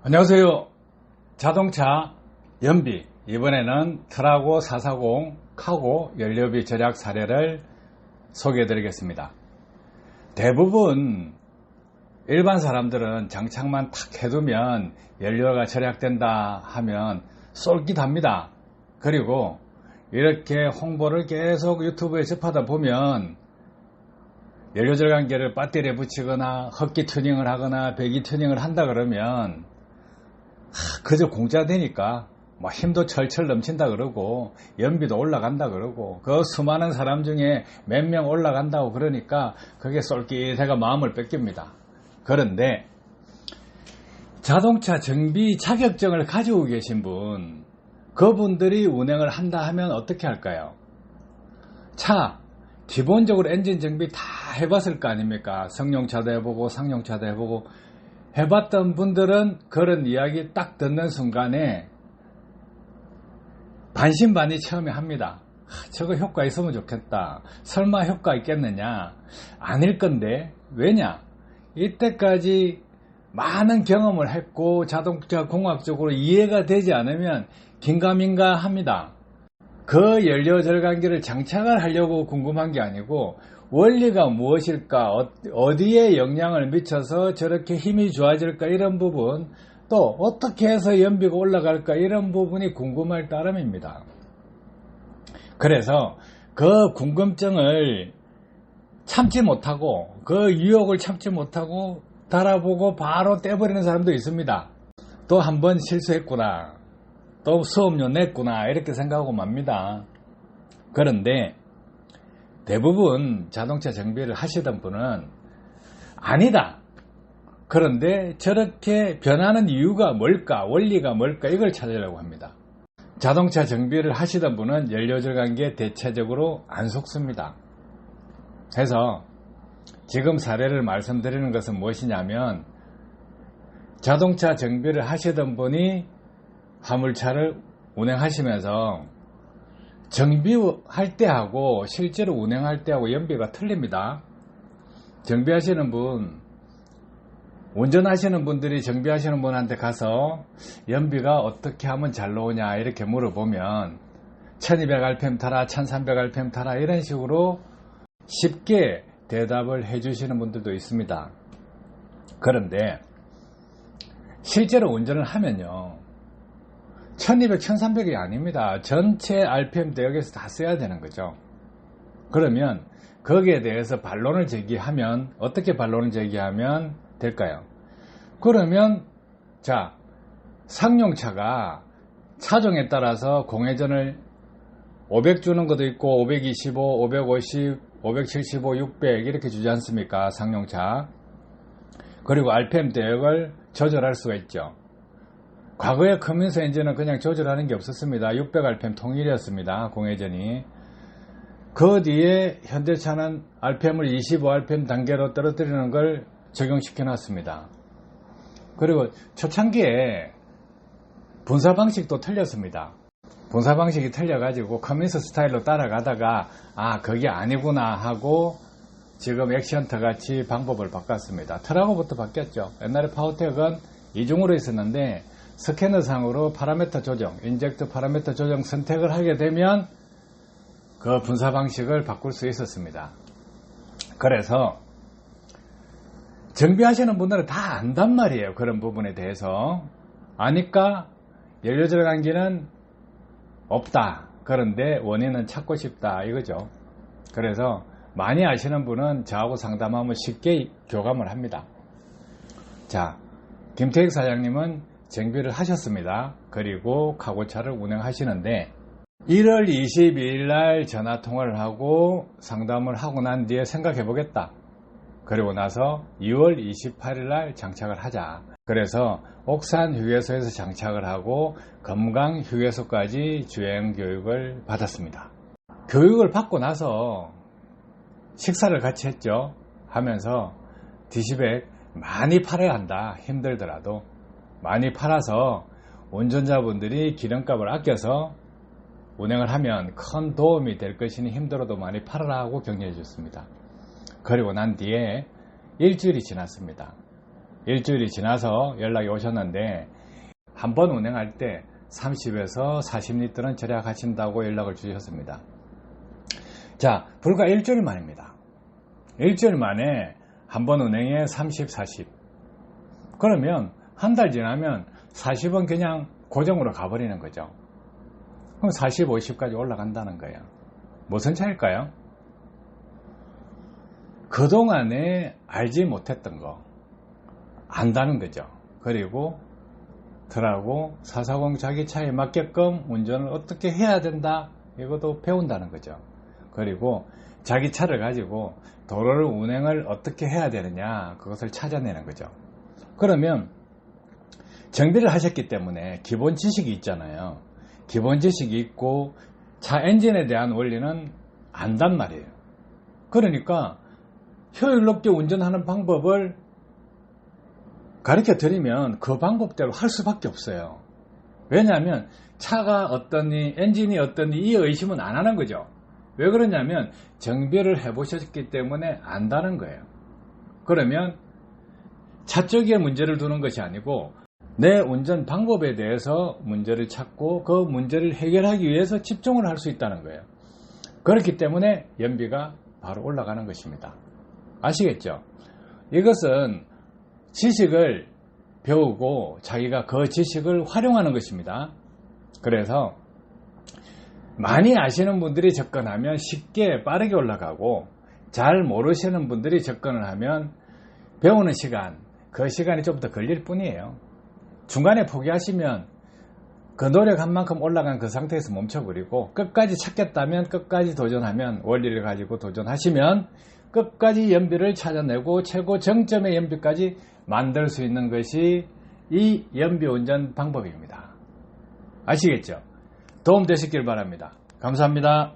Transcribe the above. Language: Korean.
안녕하세요. 자동차 연비, 이번에는 트라고 440 카고 연료비 절약 사례를 소개해 드리겠습니다. 대부분 일반 사람들은 장착만 탁 해두면 연료가 절약된다 하면 쏠깃합니다. 그리고 이렇게 홍보를 계속 유튜브에 접하다 보면 연료 절감기를 배터리에 붙이거나 흡기 튜닝을 하거나 배기 튜닝을 한다 그러면 그저 공짜 되니까 힘도 철철 넘친다 그러고 연비도 올라간다 그러고 그 수많은 사람 중에 몇 명 올라간다고 그러니까 그게 쏠깃해가 마음을 뺏깁니다. 그런데 자동차 정비 자격증을 가지고 계신 분, 그분들이 운행을 한다 하면 어떻게 할까요? 차 기본적으로 엔진 정비 다 해봤을 거 아닙니까? 성용차도 해보고 상용차도 해보고 해봤던 분들은 그런 이야기 딱 듣는 순간에 반신반의 처음에 합니다. 저거 효과 있으면 좋겠다. 설마 효과 있겠느냐? 아닐 건데. 왜냐? 이때까지 많은 경험을 했고 자동차 공학적으로 이해가 되지 않으면 긴가민가 합니다. 그 연료 절감기를 장착을 하려고 궁금한 게 아니고 원리가 무엇일까, 어디에 영향을 미쳐서 저렇게 힘이 좋아질까, 이런 부분, 또 어떻게 해서 연비가 올라갈까, 이런 부분이 궁금할 따름입니다. 그래서 그 궁금증을 참지 못하고, 그 유혹을 참지 못하고 달아보고 바로 떼버리는 사람도 있습니다. 또 한 번 실수했구나, 또 수업료 냈구나, 이렇게 생각하고 맙니다. 그런데 대부분 자동차 정비를 하시던 분은 아니다, 그런데 저렇게 변하는 이유가 뭘까, 원리가 뭘까, 이걸 찾으려고 합니다. 자동차 정비를 하시던 분은 연료 절감기에 대체적으로 안 속습니다. 그래서 지금 사례를 말씀드리는 것은 무엇이냐면, 자동차 정비를 하시던 분이 화물차를 운행하시면서 정비할 때하고 실제로 운행할 때하고 연비가 틀립니다. 정비하시는 분, 운전하시는 분들이 정비하시는 분한테 가서 연비가 어떻게 하면 잘 나오냐 이렇게 물어보면 1200rpm 타라, 1300rpm 타라, 이런 식으로 쉽게 대답을 해주시는 분들도 있습니다. 그런데 실제로 운전을 하면요, 1200, 1300이 아닙니다. 전체 RPM 대역에서 다 써야 되는 거죠. 그러면 거기에 대해서 반론을 제기하면 어떻게 반론을 제기하면 될까요? 그러면 자, 상용차가 차종에 따라서 공회전을 500 주는 것도 있고 525, 550, 575, 600 이렇게 주지 않습니까? 상용차. 그리고 RPM 대역을 조절할 수가 있죠. 과거에 커뮤니스 엔진은 그냥 조절하는 게 없었습니다. 600rpm 통일이었습니다. 공회전이. 그 뒤에 현대차는 rpm을 25rpm 단계로 떨어뜨리는 걸 적용시켜 놨습니다. 그리고 초창기에 분사 방식도 틀렸습니다. 분사 방식이 틀려가지고 커뮤니스 스타일로 따라가다가 그게 아니구나 하고 지금 액션트 같이 방법을 바꿨습니다. 트라고부터 바뀌었죠. 옛날에 파워텍은 이중으로 있었는데 스캐너상으로 파라미터 조정, 인젝트 파라미터 조정 선택을 하게 되면 그 분사 방식을 바꿀 수 있었습니다. 그래서 정비하시는 분들은 다 안단 말이에요. 그런 부분에 대해서. 아니까 연료 절감기는 없다, 그런데 원인은 찾고 싶다, 이거죠. 그래서 많이 아시는 분은 저하고 상담하면 쉽게 교감을 합니다. 자, 김태익 사장님은 정비를 하셨습니다. 그리고 카고차를 운행하시는데 1월 22일 날 전화통화를 하고 상담을 하고 난 뒤에 생각해 보겠다. 그리고 나서 2월 28일 날 장착을 하자. 그래서 옥산 휴게소에서 장착을 하고 금강 휴게소까지 주행 교육을 받았습니다. 교육을 받고 나서 식사를 같이 했죠. 하면서 디시백 많이 팔아야 한다. 힘들더라도 많이 팔아서 운전자분들이 기름값을 아껴서 운행을 하면 큰 도움이 될 것이니 힘들어도 많이 팔아라 하고 격려해 줬습니다. 그리고 난 뒤에 일주일이 지났습니다. 일주일이 지나서 연락이 오셨는데 한 번 운행할 때 30에서 40리터는 절약하신다고 연락을 주셨습니다. 자, 불과 일주일 만입니다. 일주일 만에 한 번 운행에 30, 40. 그러면 한 달 지나면 40은 그냥 고정으로 가버리는 거죠. 그럼 40, 50까지 올라간다는 거예요. 무슨 차일까요? 그동안에 알지 못했던 거 안다는 거죠. 그리고 들하고 440 자기 차에 맞게끔 운전을 어떻게 해야 된다, 이것도 배운다는 거죠. 그리고 자기 차를 가지고 도로를 운행을 어떻게 해야 되느냐, 그것을 찾아내는 거죠. 그러면 정비를 하셨기 때문에 기본 지식이 있잖아요. 기본 지식이 있고 차 엔진에 대한 원리는 안단 말이에요. 그러니까 효율 높게 운전하는 방법을 가르쳐 드리면 그 방법대로 할 수밖에 없어요. 왜냐하면 차가 어떠니 엔진이 어떠니 이 의심은 안 하는 거죠. 왜 그러냐면 정비를 해보셨기 때문에 안다는 거예요. 그러면 차 쪽에 문제를 두는 것이 아니고 내 운전 방법에 대해서 문제를 찾고 그 문제를 해결하기 위해서 집중을 할 수 있다는 거예요. 그렇기 때문에 연비가 바로 올라가는 것입니다. 아시겠죠? 이것은 지식을 배우고 자기가 그 지식을 활용하는 것입니다. 그래서 많이 아시는 분들이 접근하면 쉽게 빠르게 올라가고, 잘 모르시는 분들이 접근을 하면 배우는 시간, 그 시간이 좀 더 걸릴 뿐이에요. 중간에 포기하시면 그 노력한 만큼 올라간 그 상태에서 멈춰버리고, 끝까지 찾겠다면 끝까지 도전하면, 원리를 가지고 도전하시면 끝까지 연비를 찾아내고 최고 정점의 연비까지 만들 수 있는 것이 이 연비 운전 방법입니다. 아시겠죠? 도움 되셨길 바랍니다. 감사합니다.